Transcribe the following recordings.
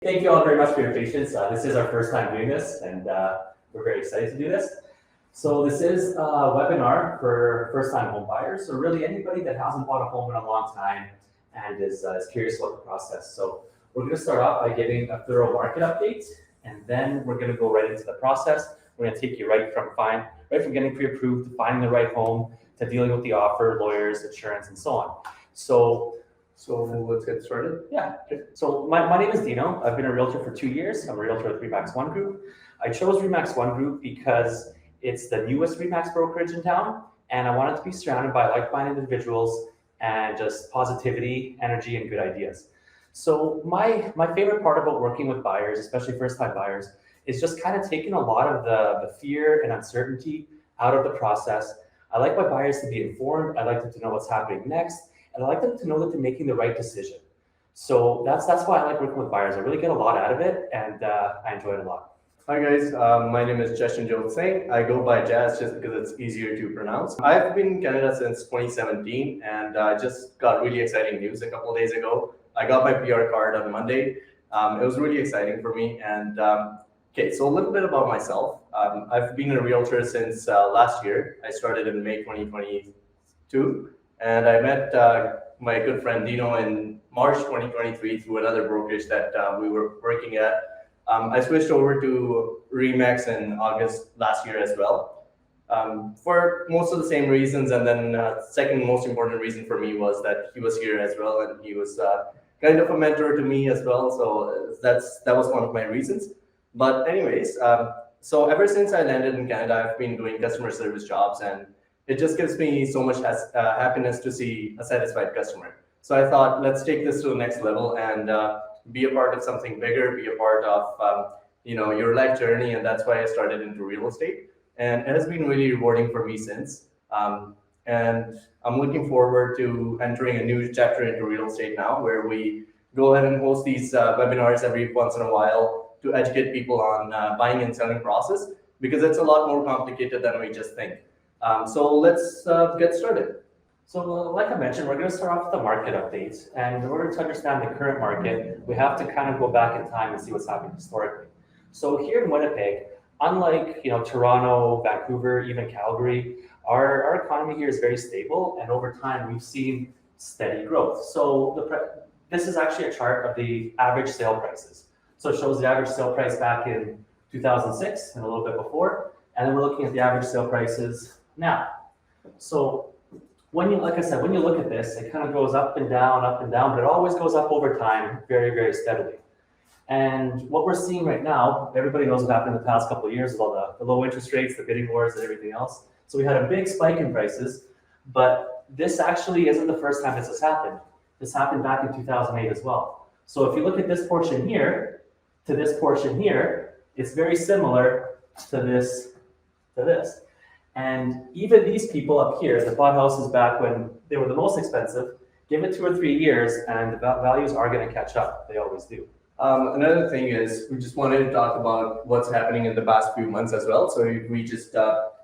Thank you all very much for your patience. This is our first time doing this, and we're very excited to do this. So this is a webinar for first-time home buyers, so really anybody that hasn't bought a home in a long time and is curious about the process. So we're going to start off by giving a thorough market update, and then we're going to go right into the process. We're going to take you right from getting pre-approved to finding the right home to dealing with the offer, lawyers, insurance, and so on. So let's get started. Yeah. So my name is Dino. I've been a realtor for 2 years. I'm a realtor at RE/MAX One Group. I chose RE/MAX One Group because it's the newest RE/MAX brokerage in town, and I wanted to be surrounded by like-minded individuals and just positivity, energy, and good ideas. So my favorite part about working with buyers, especially first-time buyers, is just kind of taking a lot of the fear and uncertainty out of the process. I like my buyers to be informed. I like them to know what's happening next. And I like them to know that they're making the right decision. So that's why I like working with buyers. I really get a lot out of it, and I enjoy it a lot. Hi guys, my name is Jashanjot Singh. I go by Jazz just because it's easier to pronounce. I've been in Canada since 2017, and I just got really exciting news a couple of days ago. I got my PR card on Monday. It was really exciting for me. And okay, so a little bit about myself. I've been a realtor since last year. I started in May 2022. And I met my good friend Dino in March 2023 through another brokerage that we were working at. I switched over to RE/MAX in August last year as well, for most of the same reasons. And then second most important reason for me was that he was here as well, and he was kind of a mentor to me as well. So that was one of my reasons. But anyways, so ever since I landed in Canada, I've been doing customer service jobs, and it just gives me so much happiness to see a satisfied customer. So I thought, let's take this to the next level and be a part of something bigger, be a part of your life journey. And that's why I started into real estate. And it has been really rewarding for me since. And I'm looking forward to entering a new chapter into real estate now, where we go ahead and host these webinars every once in a while to educate people on buying and selling process, because it's a lot more complicated than we just think. So let's get started. So like I mentioned, we're going to start off with the market updates. And in order to understand the current market, we have to kind of go back in time and see what's happening historically. So here in Winnipeg, unlike Toronto, Vancouver, even Calgary, our economy here is very stable. And over time, we've seen steady growth. So this is actually a chart of the average sale prices. So it shows the average sale price back in 2006 and a little bit before. And then we're looking at the average sale prices now. So like I said, when you look at this, it kind of goes up and down, but it always goes up over time, very, very steadily. And what we're seeing right now, everybody knows what happened in the past couple of years with all the low interest rates, the bidding wars, and everything else. So we had a big spike in prices, but this actually isn't the first time this has happened. This happened back in 2008 as well. So if you look at this portion here to this portion here, it's very similar to this. And even these people up here that bought houses back when they were the most expensive, give it 2 or 3 years and the values are going to catch up. They always do. Another thing is, we just wanted to talk about what's happening in the past few months as well. So we just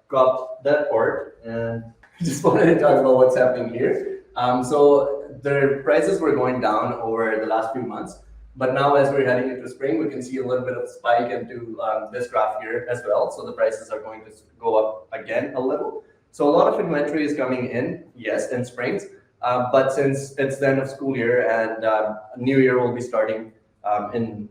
dropped that part and just wanted to talk about what's happening here. So the prices were going down over the last few months. But now, as we're heading into spring, we can see a little bit of spike into this graph here as well. So the prices are going to go up again a little. So a lot of inventory is coming in, yes, in springs. But since it's the end of school year and new year will be starting in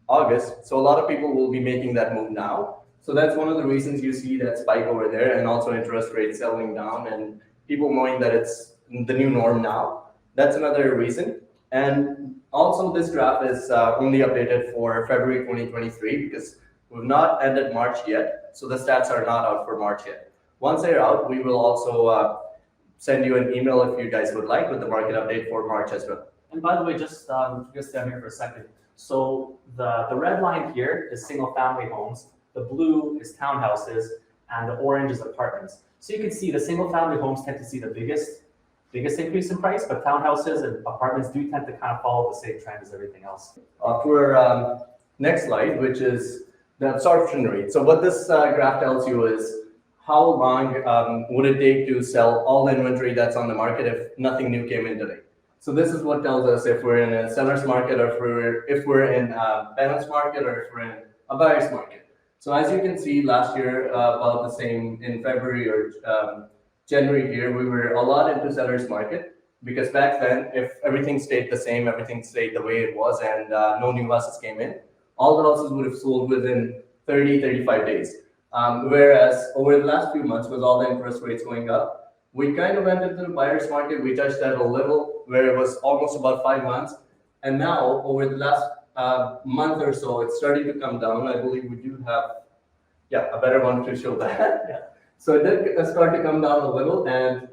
August, so a lot of people will be making that move now. So that's one of the reasons you see that spike over there, and also interest rates settling down and people knowing that it's the new norm now. That's another reason. And also, this graph is only updated for February 2023 because we've not ended March yet. So the stats are not out for March yet. Once they're out, we will also send you an email if you guys would like with the market update for March as well. And by the way, just stand here for a second. So the red line here is single family homes. The blue is townhouses, and the orange is apartments. So you can see the single family homes tend to see the biggest increase in price, but townhouses and apartments do tend to kind of follow the same trend as everything else. For next slide, which is the absorption rate. So what this graph tells you is how long would it take to sell all the inventory that's on the market if nothing new came in today. So this is what tells us if we're in a seller's market or if we're in a tenant's market or if we're in a buyer's market. So as you can see, last year about the same in February or January here, we were a lot into seller's market because back then, if everything stayed the same, everything stayed the way it was, and no new houses came in, all the houses would have sold within 30, 35 days. Whereas over the last few months, with all the interest rates going up, we kind of went into the buyer's market. We touched that a little, where it was almost about 5 months. And now, over the last month or so, it's starting to come down. I believe we do have, a better one to show that. Yeah. So it did start to come down a little, and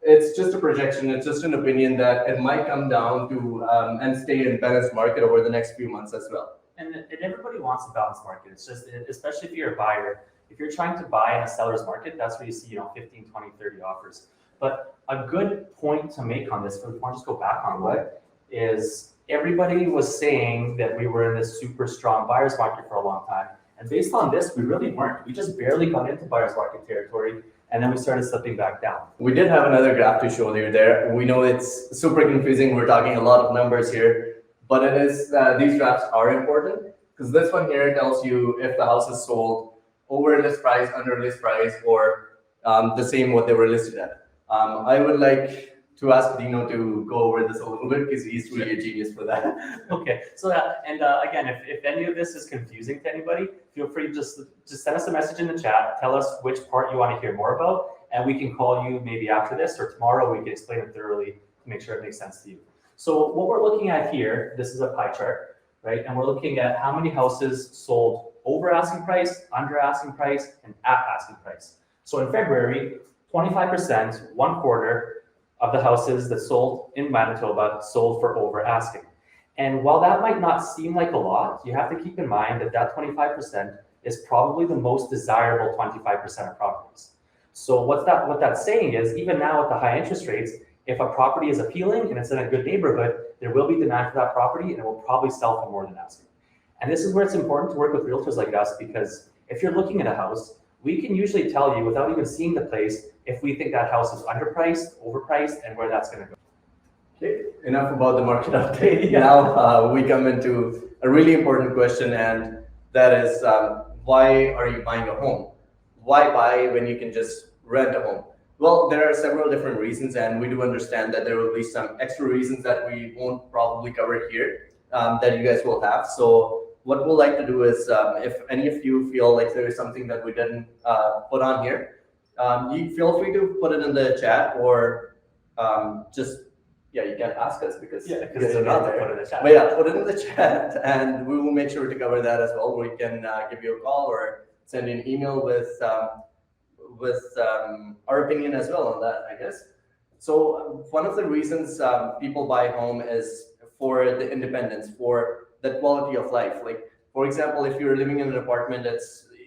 it's just a projection. It's just an opinion that it might come down to and stay in balanced market over the next few months as well. And everybody wants a balanced market. It's just, especially if you're a buyer, if you're trying to buy in a seller's market, that's where you see, 15, 20, 30 offers. But a good point to make on this, if we want to just go back on what, is everybody was saying that we were in this super strong buyer's market for a long time. And based on this, we really weren't. We just barely got into buyer's market territory, and then we started slipping back down. We did have another graph to show you there. We know it's super confusing. We're talking a lot of numbers here, but it is these graphs are important because this one here tells you if the house is sold over list price, under list price, or the same what they were listed at. I would like to ask Dino to go over this a little bit because he's really a genius for that. Okay, so again, if any of this is confusing to anybody, feel free to just send us a message in the chat. Tell us which part you want to hear more about, and we can call you maybe after this or tomorrow. We can explain it thoroughly to make sure it makes sense to you. So what we're looking at here, this is a pie chart, right? And we're looking at how many houses sold over asking price, under asking price, and at asking price. So in February, 25%, 1/4 of the houses that sold in Manitoba sold for over asking. And while that might not seem like a lot, you have to keep in mind that 25% is probably the most desirable 25% of properties. So what that's saying is, even now at the high interest rates, if a property is appealing and it's in a good neighborhood, there will be demand for that property and it will probably sell for more than asking. And this is where it's important to work with realtors like us, because if you're looking at a house, we can usually tell you without even seeing the place if we think that house is underpriced, overpriced, and where that's going to go. Okay, enough about the market update. Now we come into a really important question, and that is why are you buying a home? Why buy when you can just rent a home? Well, there are several different reasons, and we do understand that there will be some extra reasons that we won't probably cover here that you guys will have. So what we'll like to do is, if any of you feel like there is something that we didn't put on here, you feel free to put it in the chat, or you can ask us because they're not there. Put it in the chat. But put it in the chat, and we will make sure to cover that as well. We can give you a call or send you an email with our opinion as well on that, I guess. So one of the reasons people buy a home is for the independence, for the quality of life. Like, for example, if you're living in an apartment,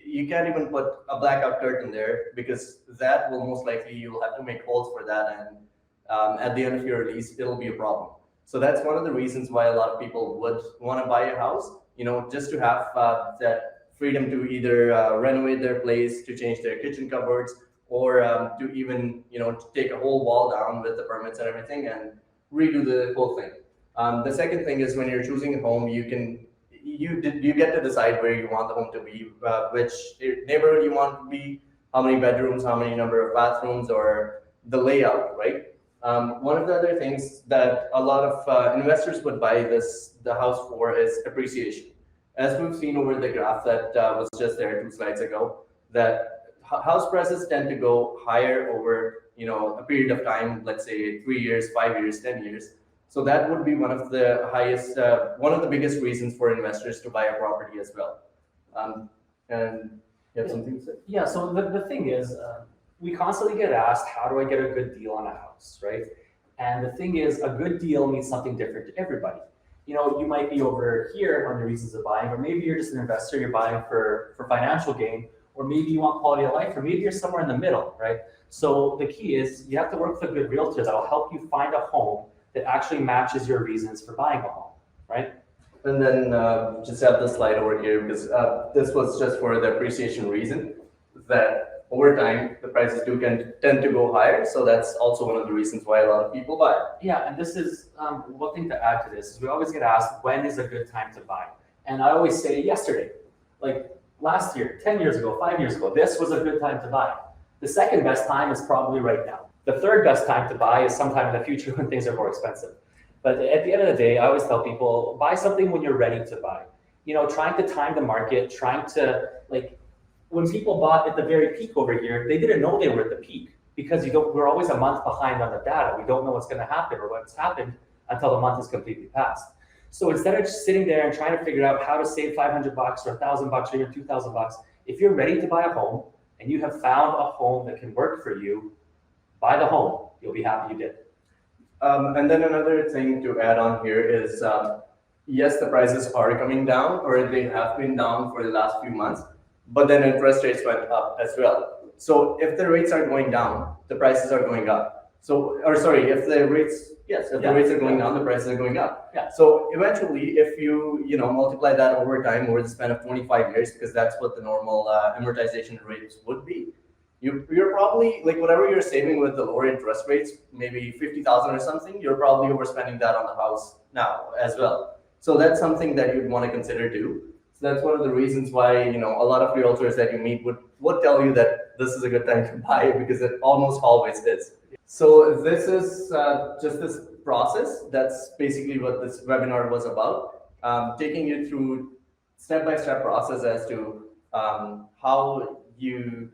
you can't even put a blackout curtain there because that will most likely, you'll have to make holes for that, and at the end of your lease, it'll be a problem. So that's one of the reasons why a lot of people would want to buy a house, just to have that freedom to either renovate their place, to change their kitchen cupboards, or to even, to take a whole wall down with the permits and everything and redo the whole thing. The second thing is when you're choosing a home, you get to decide where you want the home to be, which neighborhood you want to be, how many bedrooms, how many number of bathrooms, or the layout, right? One of the other things that a lot of investors would buy the house for is appreciation. As we've seen over the graph that was just there 2 slides ago, that house prices tend to go higher over a period of time, let's say 3 years, 5 years, 10 years. So that would be one of the highest, one of the biggest reasons for investors to buy a property as well. And you have something to say? Yeah, so the thing is, we constantly get asked, how do I get a good deal on a house, right? And the thing is, a good deal means something different to everybody. You might be over here on the reasons of buying, or maybe you're just an investor, you're buying for financial gain, or maybe you want quality of life, or maybe you're somewhere in the middle, right? So the key is you have to work with a good realtor that'll help you find a home that actually matches your reasons for buying a home, right? And then just have the slide over here because this was just for the appreciation reason, that over time, the prices do tend to go higher. So that's also one of the reasons why a lot of people buy. Yeah, and this is one thing to add to this is we always get asked when is a good time to buy, and I always say yesterday, like last year, 10 years ago, 5 years ago, this was a good time to buy. The second best time is probably right now. The third best time to buy is sometime in the future when things are more expensive. But at the end of the day, I always tell people, buy something when you're ready to buy. You know, trying to time the market, trying to like, when people bought at the very peak over here, they didn't know they were at the peak because we're always a month behind on the data. We don't know what's going to happen or what's happened until the month is completely passed. So instead of just sitting there and trying to figure out how to save $500 or $1,000 or even $2,000, if you're ready to buy a home and you have found a home that can work for you, buy the home. You'll be happy you did. And then another thing to add on here is, yes, the prices are coming down, or they have been down for the last few months, but then interest rates went up as well. So if the rates are going down, the prices are going up. So, or sorry, if the rates are going down, the prices are going up. Yeah. So eventually, if you multiply that over time over the span of 25 years, because that's what the normal amortization rates would be, you're probably, like, whatever you're saving with the lower interest rates, maybe 50,000 or something, you're probably overspending that on the house now as well. So that's something that you'd want to consider too. So that's one of the reasons why, a lot of realtors that you meet would tell you that this is a good time to buy, because it almost always is. So this is just this process. That's basically what this webinar was about, taking you through step-by-step process as to how you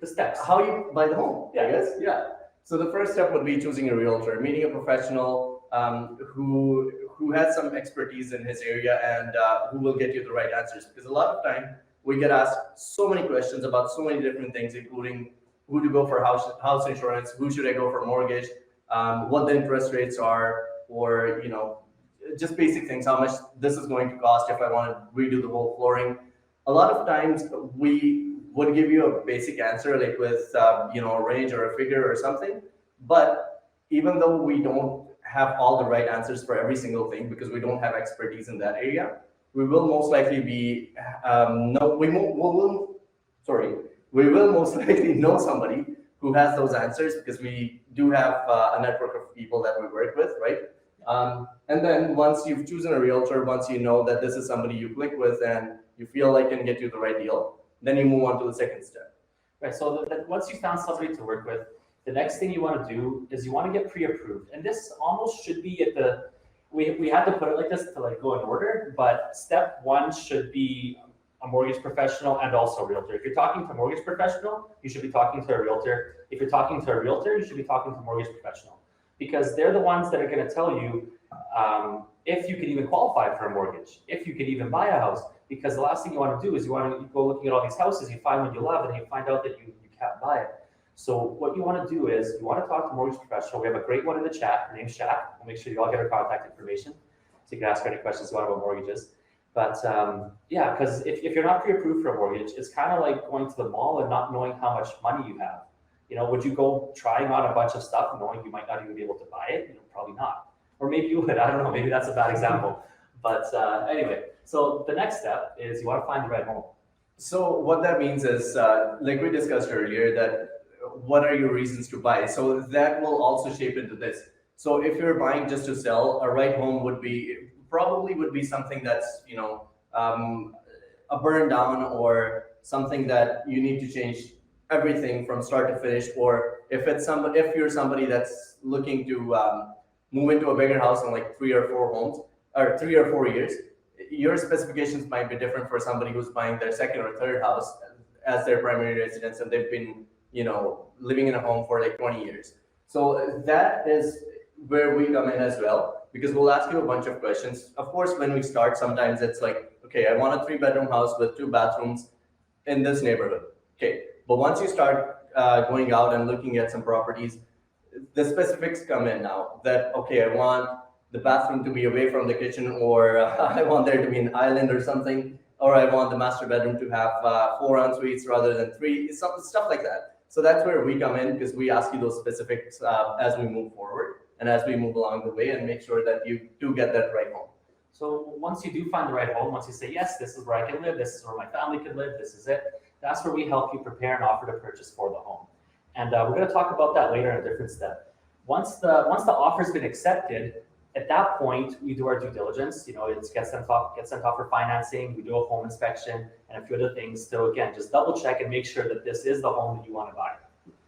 The steps. how you buy the home. Yeah. I guess. Yeah. So the first step would be choosing a realtor, meeting a professional who has some expertise in his area and who will get you the right answers. Because a lot of time we get asked so many questions about so many different things, including who to go for house insurance, who should I go for mortgage, what the interest rates are, or just basic things, how much this is going to cost if I want to redo the whole flooring. A lot of times we would give you a basic answer, like with a range or a figure or something. But even though we don't have all the right answers for every single thing, because we don't have expertise in that area, we will most likely be we will most likely know somebody who has those answers, because we do have a network of people that we work with, right? And then once you've chosen a realtor, once you know that this is somebody you click with and you feel like can get you the right deal, then you move on to the second step. Right, so once you found somebody to work with, the next thing you want to do is you want to get pre-approved. And this almost should be at we had to put it like this to like go in order, but step one should be a mortgage professional and also a realtor. If you're talking to a mortgage professional, you should be talking to a realtor. If you're talking to a realtor, you should be talking to a mortgage professional, because they're the ones that are going to tell you if you can even qualify for a mortgage, if you can even buy a house. Because the last thing you want to do is you want to go looking at all these houses, you find one you love, and you find out that you can't buy it. So what you want to do is you want to talk to a mortgage professional. We have a great one in the chat. Her name's Shaq. We'll make sure you all get her contact information so you can ask her any questions you want about mortgages. But yeah, because if you're not pre-approved for a mortgage, it's kind of like going to the mall and not knowing how much money you have. Would you go trying on a bunch of stuff knowing you might not even be able to buy it? Probably not. Or maybe you would. I don't know. Maybe that's a bad example. But anyway, so the next step is you want to find the right home. So what that means is, like we discussed earlier, that what are your reasons to buy? So that will also shape into this. So if you're buying just to sell, a right home would be something that's a burn down, or something that you need to change everything from start to finish. Or if you're somebody that's looking to move into a bigger house in like 3 or 4 years, your specifications might be different for somebody who's buying their second or third house as their primary residence, and they've been living in a home for like 20 years. So that is where we come in as well, because we'll ask you a bunch of questions. Of course, when we start, sometimes it's like, okay, I want a 3-bedroom house with 2 bathrooms in this neighborhood. Okay, but once you start going out and looking at some properties, the specifics come in now. That, okay, I want the bathroom to be away from the kitchen, or I want there to be an island or something, or I want the master bedroom to have 4 en-suites rather than 3, stuff like that. So that's where we come in, because we ask you those specifics as we move forward and as we move along the way, and make sure that you do get that right home. So once you do find the right home, once you say, yes, this is where I can live, this is where my family can live, this is it, That's where we help you prepare an offer to purchase for the home. And we're going to talk about that later in a different step. Once the offer's been accepted, at that point, we do our due diligence. You know, it gets sent off for financing. We do a home inspection and a few other things. So again, just double check and make sure that this is the home that you want to buy.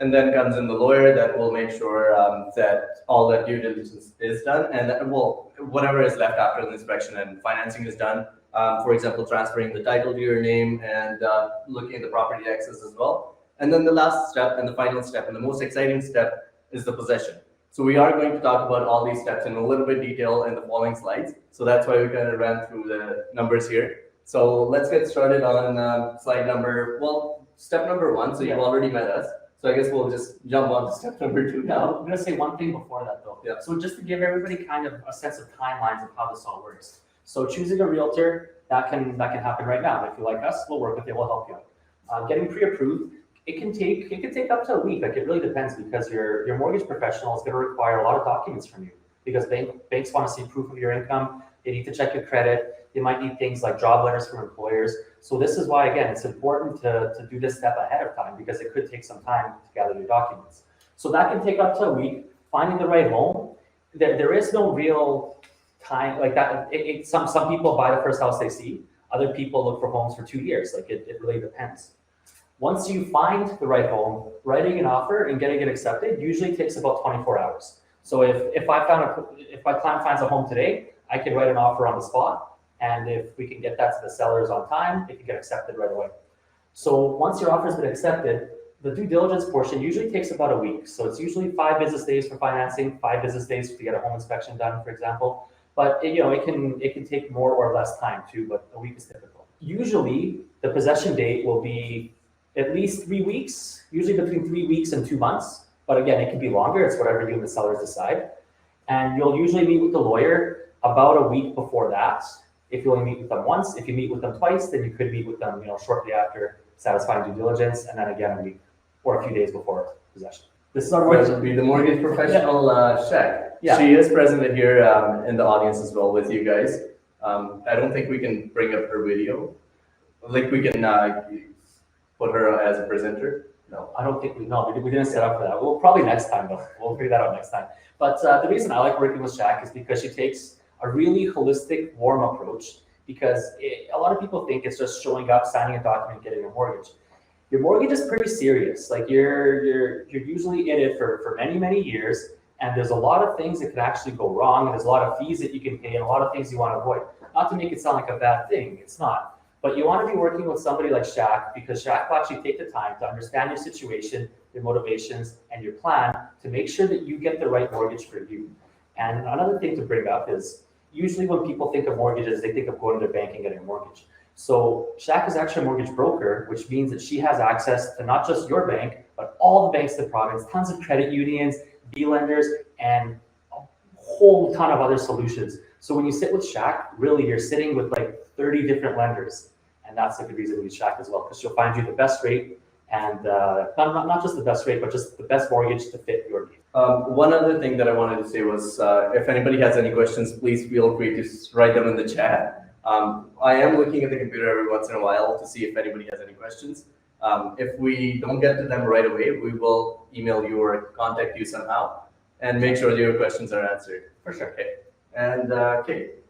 And then comes in the lawyer that will make sure that all that due diligence is done, and that, well, whatever is left after the inspection and financing is done. For example, transferring the title to your name and looking at the property taxes as well. And then the last step and the final step and the most exciting step is the possession. So we are going to talk about all these steps in a little bit detail in the following slides. So that's why we kind of ran through the numbers here. So let's get started on step number 1. So you've already met us. So I guess we'll just jump on to step number 2 now. I'm going to say one thing before that though. Yeah. So just to give everybody kind of a sense of timelines of how this all works. So choosing a realtor, that can happen right now. If you like us, we'll work with you, we'll help you out. Getting pre-approved, it can take up to a week. Like, it really depends, because your mortgage professional is going to require a lot of documents from you, because banks want to see proof of your income. They need to check your credit. They might need things like job letters from employers. So this is why, again, it's important to do this step ahead of time, because it could take some time to gather your documents. So that can take up to a week. Finding the right home, there is no real time like that. Some people buy the first house they see. Other people look for homes for 2 years. Like, it really depends. Once you find the right home, writing an offer and getting it accepted usually takes about 24 hours. So if my client finds a home today, I can write an offer on the spot. And if we can get that to the sellers on time, it can get accepted right away. So once your offer has been accepted, the due diligence portion usually takes about a week. So it's usually 5 business days for financing, 5 business days to get a home inspection done, for example. But it can take more or less time too, but a week is typical. Usually the possession date will be at least 3 weeks, usually between 3 weeks and 2 months. But again, it can be longer. It's whatever you and the sellers decide. And you'll usually meet with the lawyer about a week before that. If you only meet with them once, if you meet with them twice, then you could meet with them, shortly after satisfying due diligence, and then again a week or a few days before possession. This is our Which would be the mortgage professional, Shaq. Yeah. She is present here in the audience as well with you guys. I don't think we can bring up her video. Like, we can put her as a presenter. No, I don't think we didn't set up for that. We'll probably next time though. We'll figure that out next time. But the reason I like working with Shaq is because she takes a really holistic, warm approach, because a lot of people think it's just showing up, signing a document, getting a mortgage. Your mortgage is pretty serious. Like, you're usually in it for many, many years, and there's a lot of things that could actually go wrong, and there's a lot of fees that you can pay and a lot of things you want to avoid. Not to make it sound like a bad thing, it's not. But you want to be working with somebody like Shaq, because Shaq will actually take the time to understand your situation, your motivations, and your plan to make sure that you get the right mortgage for you. And another thing to bring up is, usually when people think of mortgages, they think of going to the bank and getting a mortgage. So Shaq is actually a mortgage broker, which means that she has access to not just your bank, but all the banks in the province, tons of credit unions, B lenders, and a whole ton of other solutions. So when you sit with Shaq, really you're sitting with like 30 different lenders. And that's a good reason to use Shaq as well, because she'll find you the best rate, and not just the best rate, but just the best mortgage to fit your needs. One other thing that I wanted to say was, if anybody has any questions, please feel free to write them in the chat. I am looking at the computer every once in a while to see if anybody has any questions. If we don't get to them right away, we will email you or contact you somehow and make sure that your questions are answered. For sure. Okay. And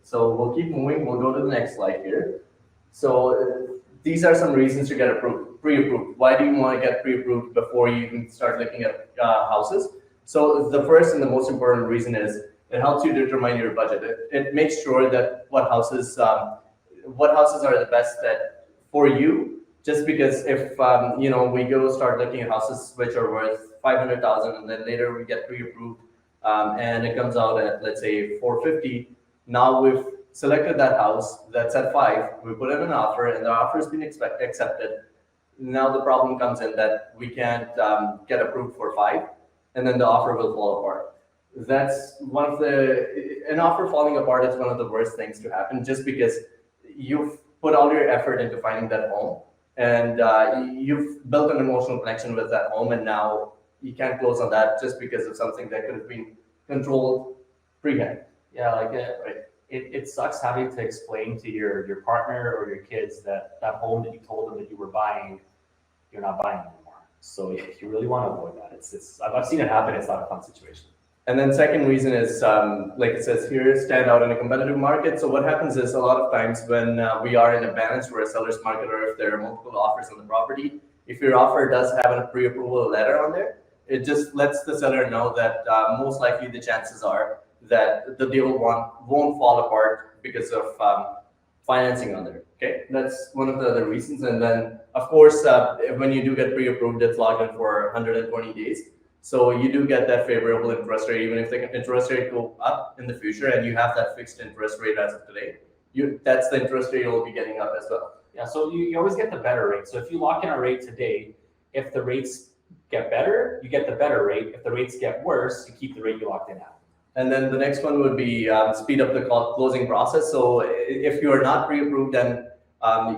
so we'll keep moving. We'll go to the next slide here. So these are some reasons to get pre-approved. Why do you want to get pre-approved before you even start looking at houses? So the first and the most important reason is it helps you determine your budget. It makes sure that what houses are the best for you. Just because if we go start looking at houses which are worth 500,000 and then later we get pre-approved and it comes out at, let's say, 450. Now we've selected that house that's at 5. We put in an offer and the offer has been accepted. Now the problem comes in that we can't get approved for 5, and then the offer will fall apart. That's an offer falling apart is one of the worst things to happen, just because you've put all your effort into finding that home, and you've built an emotional connection with that home, and now you can't close on that just because of something that could have been controlled pre-hand. Yeah, like it sucks having to explain to your partner or your kids that home that you told them that you were buying you're not buying anymore. So you really want to avoid that. I've seen it happen. It's not a fun situation. And then second reason is, like it says here, stand out in a competitive market. So what happens is a lot of times when we are in a balance or a seller's market, or if there are multiple offers on the property, if your offer does have a pre-approval letter on there, it just lets the seller know that most likely the chances are that the deal won't fall apart because of financing on there. Okay, that's one of the other reasons. And then, of course, when you do get pre-approved, it's locked in for 120 days. So you do get that favorable interest rate, even if the interest rate go up in the future and you have that fixed interest rate as of today, that's the interest rate you'll be getting up as well. Yeah, so you always get the better rate. So if you lock in a rate today, if the rates get better, you get the better rate. If the rates get worse, you keep the rate you locked in at. And then the next one would be speed up the closing process. So if you are not pre-approved, then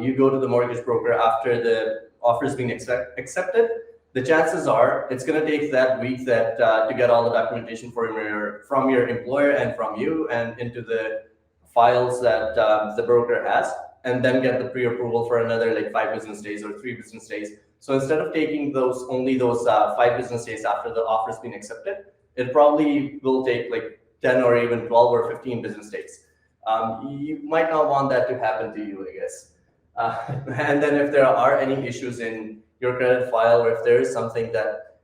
you go to the mortgage broker after the offer has been accepted. The chances are it's going to take that week to get all the documentation from your employer and from you and into the files that the broker has, and then get the pre-approval for another like 5 business days or 3 business days. So instead of taking only those 5 business days after the offer has been accepted, it probably will take like 10 or even 12 or 15 business days. You might not want that to happen to you, I guess. And then if there are any issues in your credit file, or if there is something that,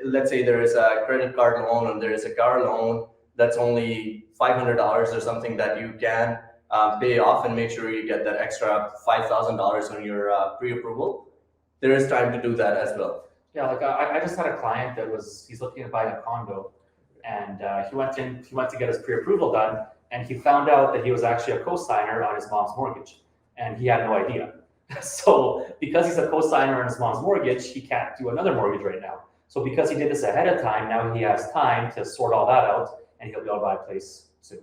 let's say there is a credit card loan and there is a car loan that's only $500 or something that you can pay off and make sure you get that extra $5,000 on your pre-approval, there is time to do that as well. Yeah, like I just had a client he's looking to buy a condo, and he went to get his pre-approval done, and he found out that he was actually a co-signer on his mom's mortgage, and he had no idea. So because he's a co-signer on his mom's mortgage, he can't do another mortgage right now. So because he did this ahead of time, now he has time to sort all that out, and he'll be able to buy a place soon.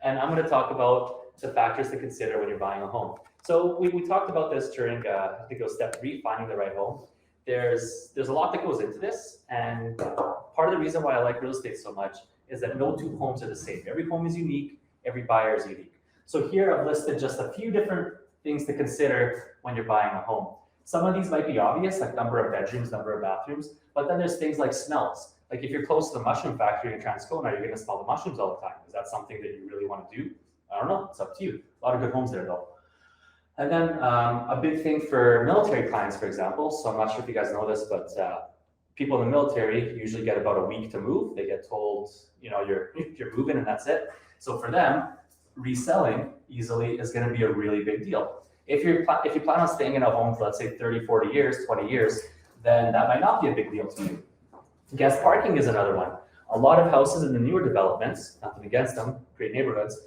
And I'm going to talk about the factors to consider when you're buying a home. So we talked about this during, I think it was step 3, finding the right home. There's a lot that goes into this, and part of the reason why I like real estate so much is that no 2 homes are the same. Every home is unique, every buyer is unique. So here I've listed just a few different things to consider when you're buying a home. Some of these might be obvious, like number of bedrooms, number of bathrooms, but then there's things like smells. Like if you're close to the mushroom factory in Transcona, you're gonna smell the mushrooms all the time. Is that something that you really want to do? I don't know, it's up to you. A lot of good homes there though. And then a big thing for military clients, for example, so I'm not sure if you guys know this, but people in the military usually get about a week to move. They get told, you're moving and that's it. So for them, reselling easily is going to be a really big deal. If you plan on staying in a home for, let's say, 30, 40 years, 20 years, then that might not be a big deal to you. Guest parking is another one. A lot of houses in the newer developments, nothing against them, great neighborhoods,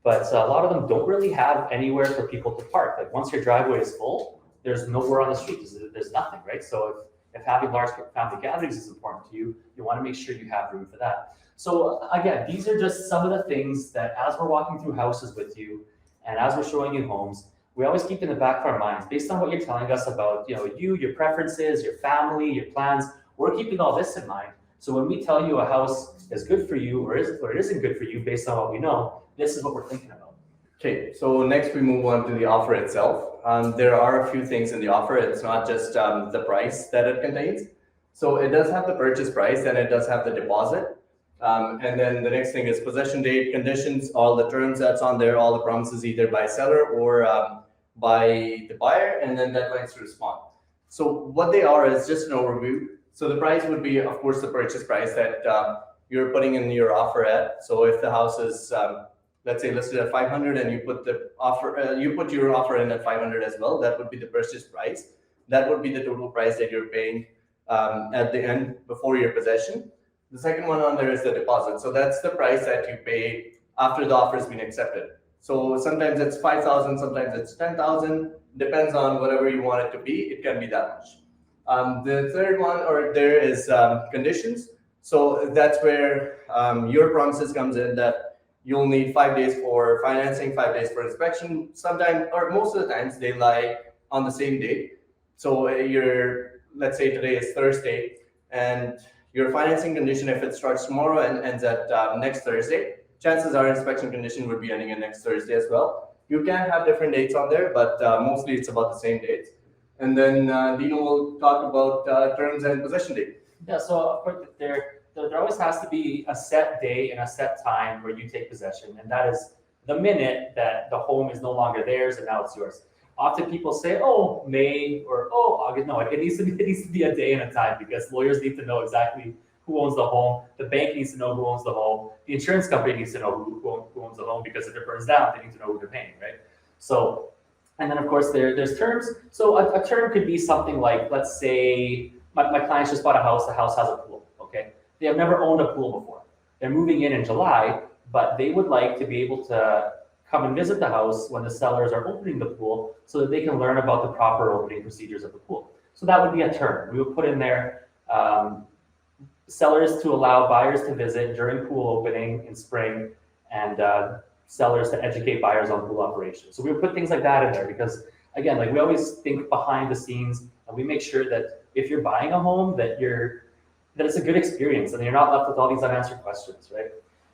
but a lot of them don't really have anywhere for people to park. Like once your driveway is full, there's nowhere on the street. There's nothing, right? So if having large family gatherings is important to you, you want to make sure you have room for that. So again, these are just some of the things that as we're walking through houses with you and as we're showing you homes, we always keep in the back of our minds, based on what you're telling us about your preferences, your family, your plans, we're keeping all this in mind. So when we tell you a house is good for you or it isn't good for you based on what we know, this is what we're thinking about. Okay, so next we move on to the offer itself. There are a few things in the offer. It's not just the price that it contains. So it does have the purchase price and it does have the deposit. And then the next thing is possession date, conditions, all the terms that's on there, all the promises either by seller or by the buyer, and then deadlines to respond. So what they are is just an overview. So the price would be, of course, the purchase price that you're putting in your offer at. So if the house is, let's say, listed at 500, and you put your offer in at 500 as well, that would be the purchase price. That would be the total price that you're paying at the end before your possession. The second one on there is the deposit. So that's the price that you pay after the offer has been accepted. So sometimes it's 5,000, sometimes it's 10,000, depends on whatever you want it to be. It can be that much. The third one there is conditions. So that's where your promises comes in, that you'll need 5 days for financing, 5 days for inspection. Sometimes, or most of the times, they lie on the same day. So let's say today is Thursday, and your financing condition, if it starts tomorrow and ends at next Thursday, chances are inspection condition would be ending at next Thursday as well. You can have different dates on there, but mostly it's about the same dates. And then Dino will talk about terms and possession date. Yeah, so of course there always has to be a set day and a set time where you take possession, and that is the minute that the home is no longer theirs and now it's yours. Often people say, "Oh, May" or "Oh, August." No, it needs to be a day and a time because lawyers need to know exactly who owns the home. The bank needs to know who owns the home. The insurance company needs to know who owns the home because if it burns down, they need to know who they're paying, right? So, and then of course there's terms. So a term could be something like, let's say my clients just bought a house. The house has a pool. Okay, they have never owned a pool before. They're moving in July, but they would like to be able to come and visit the house when the sellers are opening the pool so that they can learn about the proper opening procedures of the pool. So that would be a term. We would put in there sellers to allow buyers to visit during pool opening in spring and sellers to educate buyers on pool operations. So we would put things like that in there because, again, like we always think behind the scenes and we make sure that if you're buying a home that it's a good experience and you're not left with all these unanswered questions, right?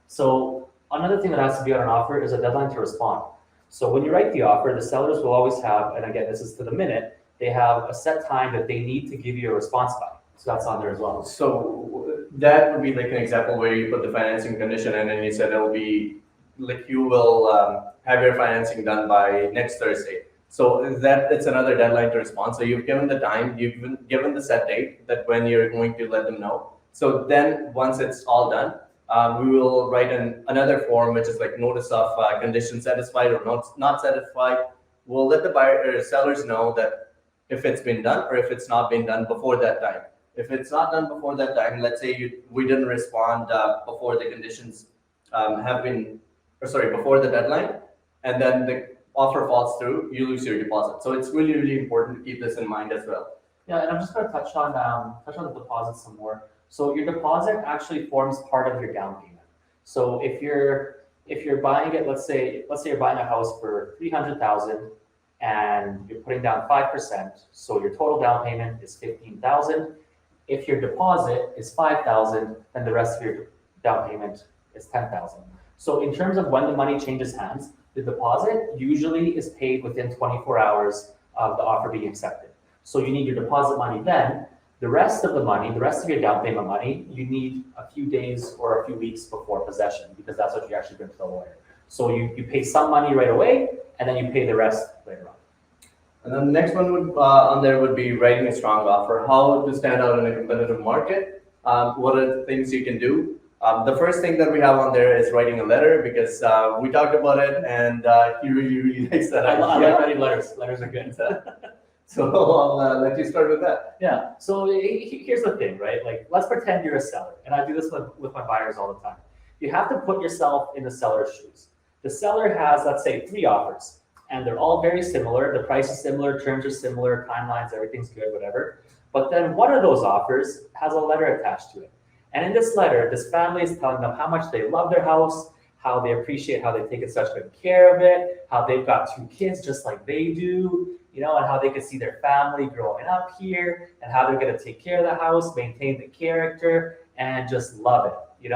So another thing that has to be on an offer is a deadline to respond. So when you write the offer, the sellers will always have, and again, this is to the minute, they have a set time that they need to give you a response by. So that's on there as well. So that would be like an example where you put the financing condition and then you said it'll be like you will have your financing done by next Thursday. So that it's another deadline to respond. So you've given the time, you've given the set date that when you're going to let them know. So then once it's all done, we will write another form, which is like notice of condition satisfied or not satisfied. We'll let the buyer or sellers know that if it's been done or if it's not been done before that time. If it's not done before that time, let's say we didn't respond before the conditions before the deadline, and then the offer falls through, you lose your deposit. So it's really, really important to keep this in mind as well. Yeah, and I'm just going to touch on the deposit some more. So your deposit actually forms part of your down payment. So if you're buying it, let's say you're buying a house for $300,000 and you're putting down 5%, so your total down payment is $15,000. If your deposit is $5,000, then the rest of your down payment is $10,000. So in terms of when the money changes hands, the deposit usually is paid within 24 hours of the offer being accepted. So you need your deposit money then. The rest of the money, the rest of your down payment money, you need a few days or a few weeks before possession because that's what you actually bring to the lawyer. So you pay some money right away and then you pay the rest later on. And then the next one on there would be writing a strong offer. How to stand out in a competitive market. What are the things you can do? The first thing that we have on there is writing a letter because we talked about it and he really, really likes that idea. I like writing letters. Letters are good. So I'll let you start with that. Yeah. So here's the thing, right? Like, let's pretend you're a seller, and I do this with my buyers all the time. You have to put yourself in the seller's shoes. The seller has, let's say, 3 offers, and they're all very similar. The price is similar, terms are similar, timelines, everything's good, whatever. But then one of those offers has a letter attached to it. And in this letter, this family is telling them how much they love their house, how they appreciate how they've taken such good care of it, how they've got 2 kids just like they do, and how they could see their family growing up here, and how they're going to take care of the house, maintain the character, and just love it,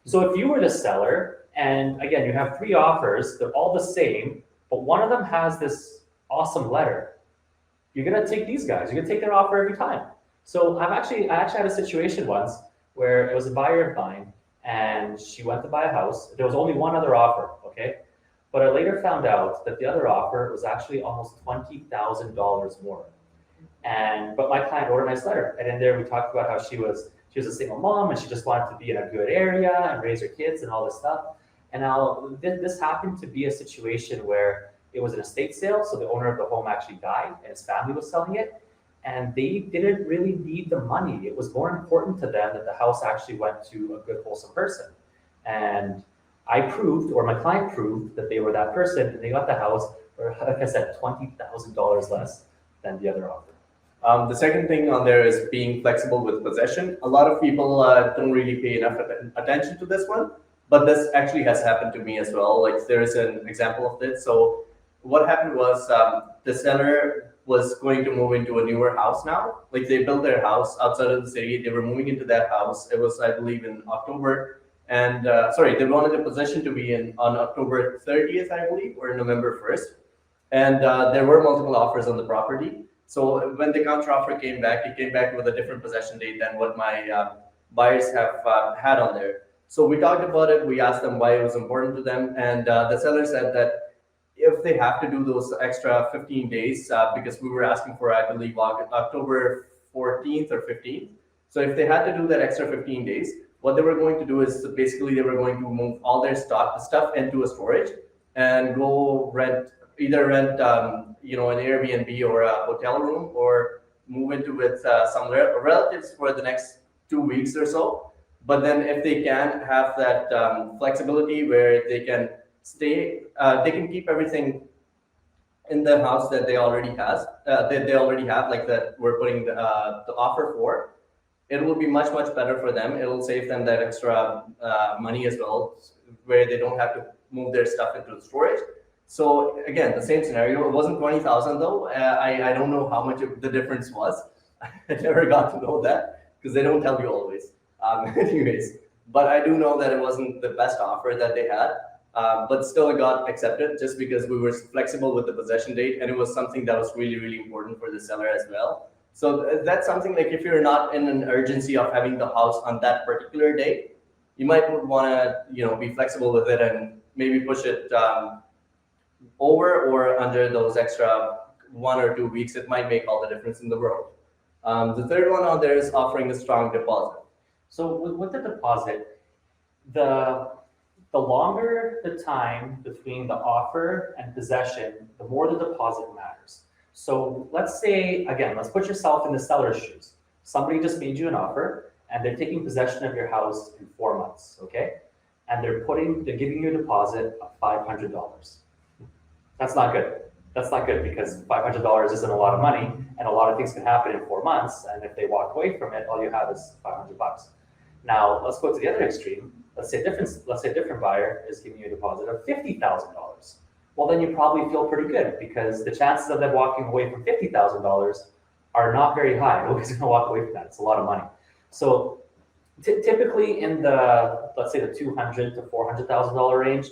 So if you were the seller, and again, you have 3 offers, they're all the same, but one of them has this awesome letter, you're going to take these guys. You're going to take their offer every time. So I actually had a situation once where it was a buyer of mine, and she went to buy a house. There was only one other offer, okay? But I later found out that the other offer was actually almost $20,000 more. But my client wrote a nice letter, and in there we talked about how she was a single mom and she just wanted to be in a good area and raise her kids and all this stuff. And now this happened to be a situation where it was an estate sale, so the owner of the home actually died and his family was selling it, and they didn't really need the money. It was more important to them that the house actually went to a good, wholesome person. And I proved, or my client proved, that they were that person, and they got the house for, like I said, $20,000 less than the other offer. The second thing on there is being flexible with possession. A lot of people don't really pay enough attention to this one, but this actually has happened to me as well. Like, there is an example of this. So what happened was the seller was going to move into a newer house now. Like, they built their house outside of the city. They were moving into that house. It was, I believe, in October. And they wanted the possession to be on October 30th, I believe, or November 1st. And there were multiple offers on the property. So when the counter offer came back, he came back with a different possession date than what my buyers have had on there. So we talked about it. We asked them why it was important to them, and the seller said that if they have to do those extra 15 days, because we were asking for, I believe, October 14th or 15th. So if they had to do that extra 15 days, what they were going to do is basically they were going to move all their stuff into a storage and go either rent an Airbnb or a hotel room, or move into with some relatives for the next 2 weeks or so. But then if they can have that flexibility where they can stay, they can keep everything in the house that they already have, like that we're putting the offer for. It will be much better for them. It will save them that extra money as well, where they don't have to move their stuff into the storage. So again, the same scenario. It wasn't 20,000 though. I don't know how much of the difference was. I never got to know that because they don't tell you always. Anyways, but I do know that it wasn't the best offer that they had. But still it got accepted just because we were flexible with the possession date, and it was something that was really important for the seller as well. So that's something like if you're not in an urgency of having the house on that particular day, you might want to be flexible with it and maybe push it over or under those extra 1 or 2 weeks. It might make all the difference in the world. The third one on there is offering a strong deposit. So with the deposit, the longer the time between the offer and possession, the more the deposit matters. So let's say, again, let's put yourself in the seller's shoes. Somebody just made you an offer and they're taking possession of your house in 4 months, okay? And they're giving you a deposit of $500. That's not good. That's not good because $500 isn't a lot of money, and a lot of things can happen in 4 months. And if they walk away from it, all you have is $500. Now let's go to the other extreme. Let's say a different buyer is giving you a deposit of $50,000. Well, then you probably feel pretty good because the chances of them walking away from $50,000 are not very high. Nobody's going to walk away from that. It's a lot of money. So typically in let's say the $200,000 to $400,000 range,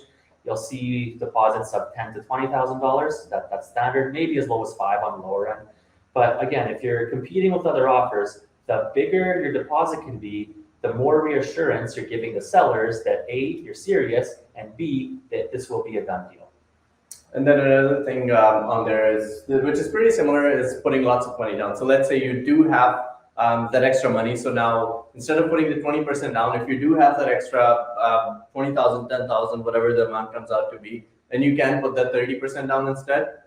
you'll see deposits of $10,000 to $20,000. That's standard, maybe as low as $5,000 on the lower end. But again, if you're competing with other offers, the bigger your deposit can be, the more reassurance you're giving the sellers that A, you're serious, and B, that this will be a done deal. And then another thing on there is, which is pretty similar, is putting lots of money down. So let's say you do have that extra money. So now instead of putting the 20% down, if you do have that extra 20,000, 10,000, whatever the amount comes out to be, then you can put that 30% down instead.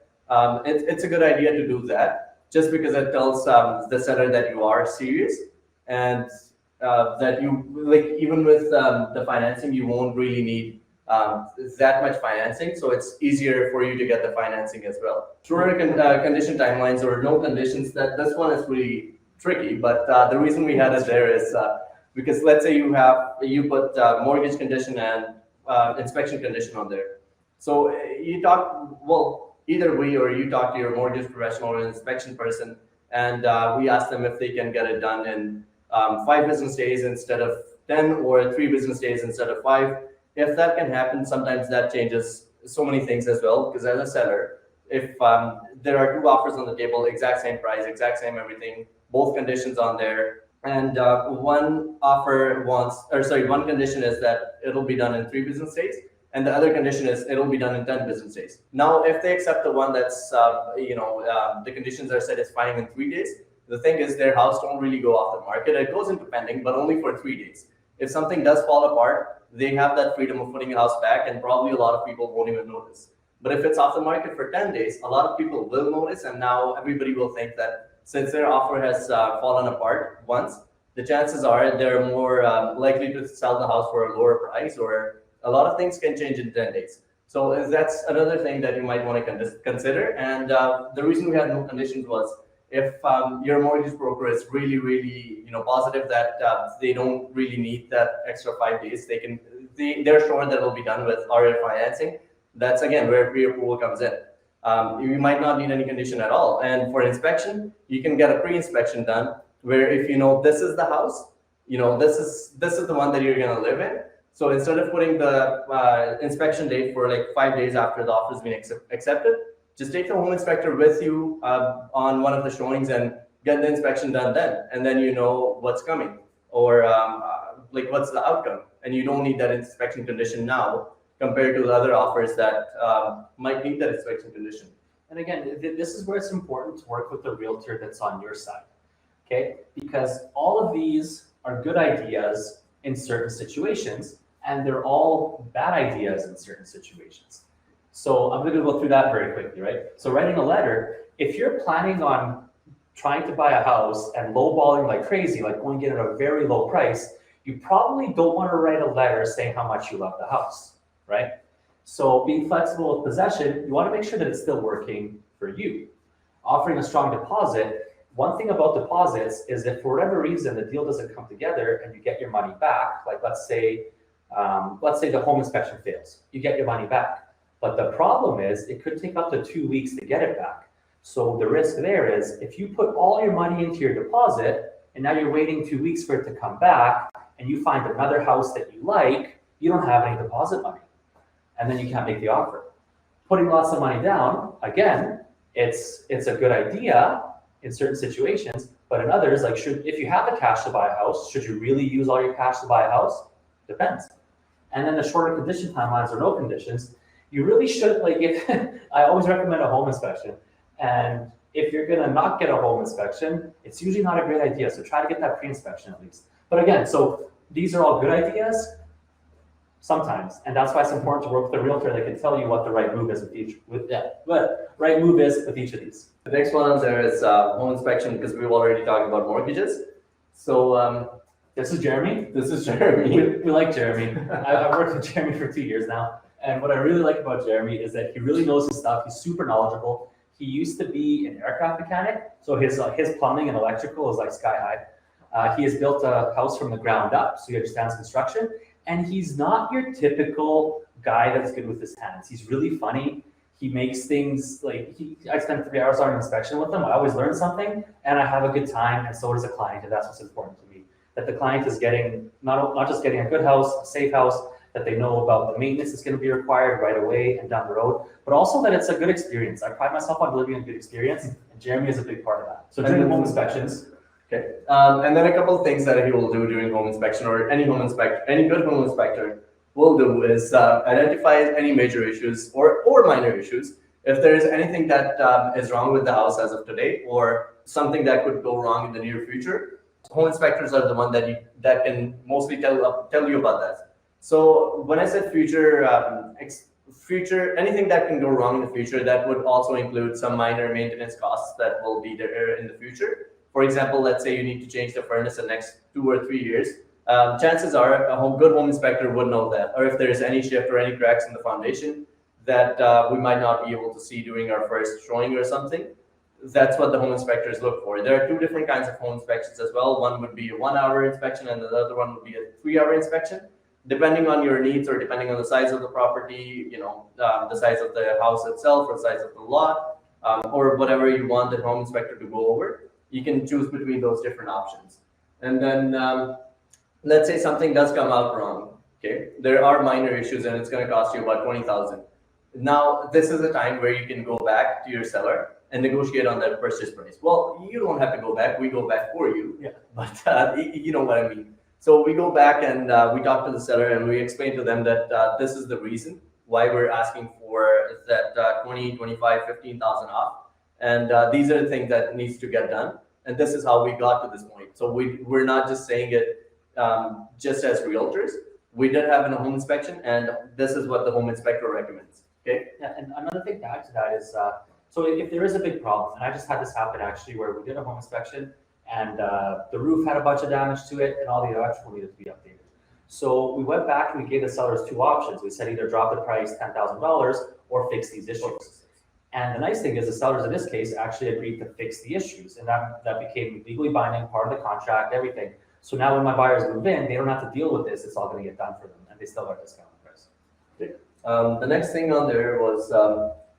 It's a good idea to do that, just because it tells the seller that you are serious, and that you, like, even with the financing, you won't really need that much financing, so it's easier for you to get the financing as well. Shorter condition timelines or no conditions, this one is really tricky, but the reason we had it there is because let's say you put mortgage condition and inspection condition on there. So either we or you talk to your mortgage professional or inspection person, and we ask them if they can get it done in 5 business days instead of 10, or 3 business days instead of 5. If that can happen, sometimes that changes so many things as well, because as a seller, if there are 2 offers on the table, exact same price, exact same everything, both conditions on there, and one condition is that it'll be done in 3 business days, and the other condition is it'll be done in 10 business days. Now, if they accept the one that's, the conditions are satisfying in 3 days, the thing is their house don't really go off the market. It goes into pending, but only for 3 days. If something does fall apart, they have that freedom of putting a house back, and probably a lot of people won't even notice. But if it's off the market for 10 days, a lot of people will notice, and now everybody will think that since their offer has fallen apart once, the chances are they're more likely to sell the house for a lower price, or a lot of things can change in 10 days. So that's another thing that you might want to consider. And the reason we had no conditions was if your mortgage broker is really positive that they don't really need that extra 5 days, they're sure that it'll be done with RA financing. That's again where pre-approval comes in. You might not need any condition at all. And for inspection, you can get a pre-inspection done where if this is the house, this is the one that you're going to live in. So instead of putting the inspection date for like 5 days after the offer has been accepted, just take the home inspector with you on one of the showings and get the inspection done then, and then you know what's coming, or like what's the outcome, and you don't need that inspection condition now compared to the other offers that might need that inspection condition. And again, this is where it's important to work with the realtor that's on your side, okay? Because all of these are good ideas in certain situations, and they're all bad ideas in certain situations. So I'm gonna go through that very quickly, right? So writing a letter, if you're planning on trying to buy a house and lowballing like crazy, like going to get at a very low price, you probably don't want to write a letter saying how much you love the house, right? So being flexible with possession, you want to make sure that it's still working for you. Offering a strong deposit, one thing about deposits is if for whatever reason the deal doesn't come together and you get your money back, like let's say the home inspection fails, you get your money back. But the problem is it could take up to 2 weeks to get it back. So the risk there is if you put all your money into your deposit and now you're waiting 2 weeks for it to come back and you find another house that you like, you don't have any deposit money. And then you can't make the offer. Putting lots of money down, again, it's a good idea in certain situations, but in others, like if you have the cash to buy a house, should you really use all your cash to buy a house? Depends. And then the shorter condition timelines or no conditions, you really should, like if, I always recommend a home inspection. And if you're gonna not get a home inspection, it's usually not a great idea. So try to get that pre-inspection at least. But again, so these are all good ideas sometimes. And that's why it's important to work with a realtor that can tell you what the right move is with each of these. The next one on there is home inspection, because we've already talked about mortgages. So this is Jeremy. This is Jeremy. We like Jeremy. I've worked with Jeremy for 2 years now. And what I really like about Jeremy is that he really knows his stuff. He's super knowledgeable. He used to be an aircraft mechanic. So his plumbing and electrical is like sky high. He has built a house from the ground up, so he understands construction. And he's not your typical guy that's good with his hands. He's really funny. He makes things like, I spent 3 hours on an inspection with him. I always learn something and I have a good time, and so does the client. And that's what's important to me, that the client is getting, not just getting a good house, a safe house, that they know about the maintenance that's going to be required right away and down the road, but also that it's a good experience. I pride myself on delivering a good experience, and Jeremy is a big part of that. So during home inspections. Okay. And then a couple of things that he will do during home inspection, or any good home inspector will do, is identify any major issues or minor issues. If there is anything that is wrong with the house as of today, or something that could go wrong in the near future, home inspectors are the one that can mostly tell you about that. So when I said future, anything that can go wrong in the future, that would also include some minor maintenance costs that will be there in the future. For example, let's say you need to change the furnace in the next 2 or 3 years. Chances are a good home inspector would know that, or if there's any shift or any cracks in the foundation that we might not be able to see during our first showing or something. That's what the home inspectors look for. There are 2 different kinds of home inspections as well. One would be a 1-hour inspection and the other one would be a 3-hour inspection. Depending on your needs or depending on the size of the property, the size of the house itself or the size of the lot, or whatever you want the home inspector to go over, you can choose between those different options. And then let's say something does come out wrong. Okay, there are minor issues and it's going to cost you about $20,000. Now, this is a time where you can go back to your seller and negotiate on that purchase price. Well, you don't have to go back. We go back for you. Yeah. But you know what I mean. So we go back and we talk to the seller and we explain to them that this is the reason why we're asking for that 20, 25, 15,000 off. And these are the things that needs to get done. And this is how we got to this point. So we're not just saying it just as realtors. We did have a home inspection, and this is what the home inspector recommends. Okay. Yeah, and another thing to add to that is, so if there is a big problem, and I just had this happen actually, where we did a home inspection and the roof had a bunch of damage to it and all the electrical needed to be updated. So we went back and we gave the sellers 2 options. We said either drop the price $10,000 or fix these issues. And the nice thing is the sellers in this case actually agreed to fix the issues, and that became legally binding, part of the contract, everything. So now when my buyers move in, they don't have to deal with this. It's all going to get done for them, and they still got a discount price. Okay. The next thing on there was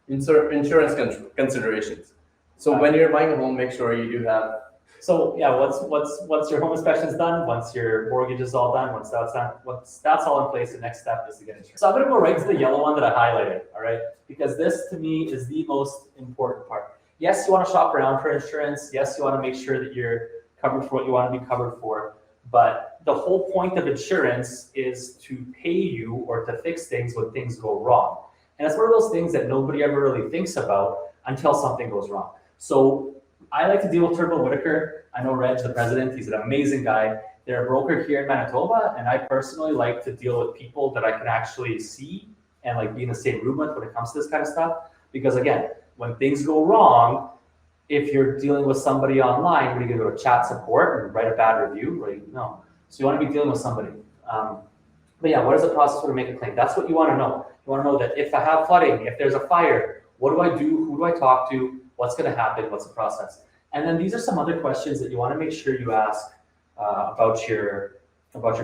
insurance considerations. So when you're buying a home, make sure you do have So yeah, once your home inspection is done, once your mortgage is all done, once that's done, once that's all in place, the next step is to get insurance. So I'm gonna go right to the yellow one that I highlighted, all right? Because this to me is the most important part. Yes, you want to shop around for insurance. Yes, you want to make sure that you're covered for what you want to be covered for. But the whole point of insurance is to pay you or to fix things when things go wrong. And it's one of those things that nobody ever really thinks about until something goes wrong. So I like to deal with Turbo Whitaker. I know Reg, the president, he's an amazing guy. They're a broker here in Manitoba, and I personally like to deal with people that I can actually see and like be in the same room with when it comes to this kind of stuff. Because again, when things go wrong, if you're dealing with somebody online, what are you gonna go to chat support and write a bad review? Right? No. So you want to be dealing with somebody. But yeah, what is the process to make a claim? That's what you want to know. You want to know that if I have flooding, if there's a fire, what do I do? Who do I talk to? What's going to happen? What's the process? And then these are some other questions that you want to make sure you ask about your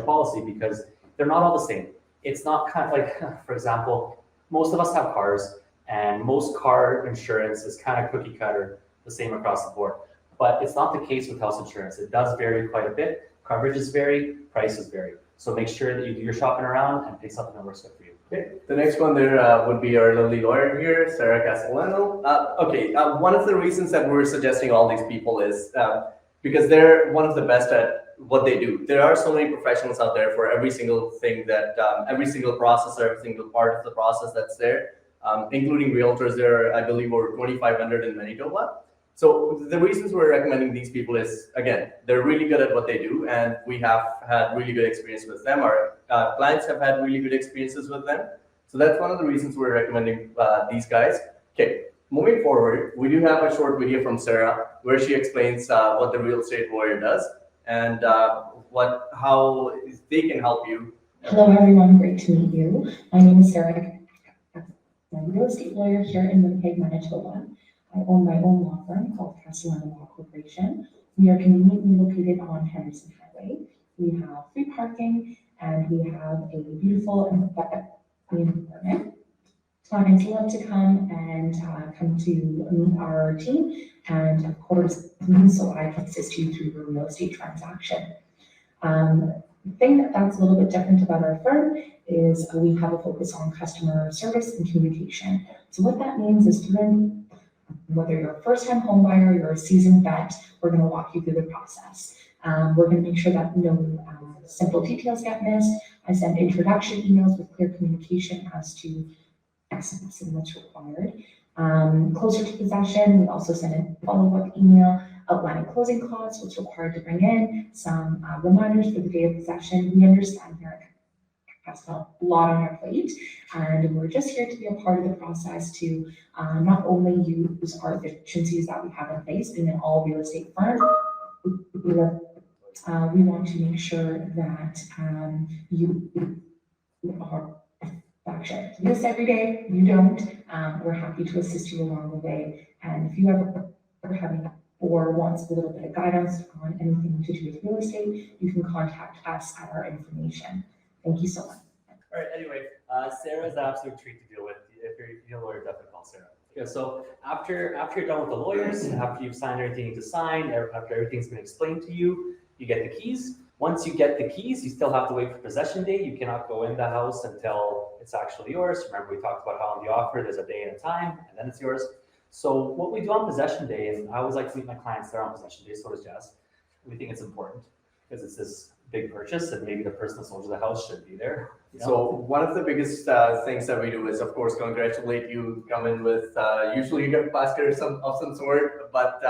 policy, because they're not all the same. It's not kind of like, for example, most of us have cars, and most car insurance is kind of cookie cutter, the same across the board. But it's not the case with house insurance. It does vary quite a bit. Coverages vary, prices vary. So make sure that you do your shopping around and pick something that works good for you. Okay. The next one there would be our lovely lawyer here, Sarah Castellano. One of the reasons that we're suggesting all these people is because they're one of the best at what they do. There are so many professionals out there for every single thing that, every single process or every single part of the process that's there, including realtors. There are, I believe, over 2,500 in Manitoba. So the reasons we're recommending these people is, again, they're really good at what they do, and we have had really good experience with them. Our clients have had really good experiences with them. So that's one of the reasons we're recommending these guys. Okay, moving forward, we do have a short video from Sarah where she explains what the real estate lawyer does and how they can help you. Hello everyone, great to meet you. My name is Sarah. I'm a real estate lawyer here in Winnipeg, Manitoba. I own my own law firm called Castellano Law Corporation. We are conveniently located on Henderson Highway. We have free parking and we have a beautiful and clean environment. Clients love to come and come to meet our team, and of course, so I can assist you through your real estate transaction. The thing that's a little bit different about our firm is we have a focus on customer service and communication. So what that means is whether you're a first-time home buyer, you're a seasoned vet, we're going to walk you through the process. We're going to make sure that no simple details get missed. I send introduction emails with clear communication as to access and what's required. Closer to possession, we also send a follow-up email outlining closing costs, what's required to bring in, some reminders for the day of possession. We understand here has a lot on our plate, and we're just here to be a part of the process to not only use our efficiencies that we have in place, being an all real estate firm, we want to make sure that you are action. Do this every day, you don't, we're happy to assist you along the way. And if you ever are having or wants a little bit of guidance on anything to do with real estate, you can contact us at our information. Thank you so much. All right, anyway, Sarah's an absolute treat to deal with. If you're a lawyer, definitely call Sarah. Okay, so after you're done with the lawyers, after you've signed everything you need to sign, after everything's been explained to you, you get the keys. Once you get the keys, you still have to wait for possession day. You cannot go in the house until it's actually yours. Remember, we talked about how on the offer, there's a day and a time, and then it's yours. So what we do on possession day, and I always like to meet my clients there on possession day, so does Jess. We think it's important because it's this big purchase, and maybe the person that sold you the house should be there. You know? So one of the biggest things that we do is, of course, congratulate you, come in with usually you get a basket of some sort, but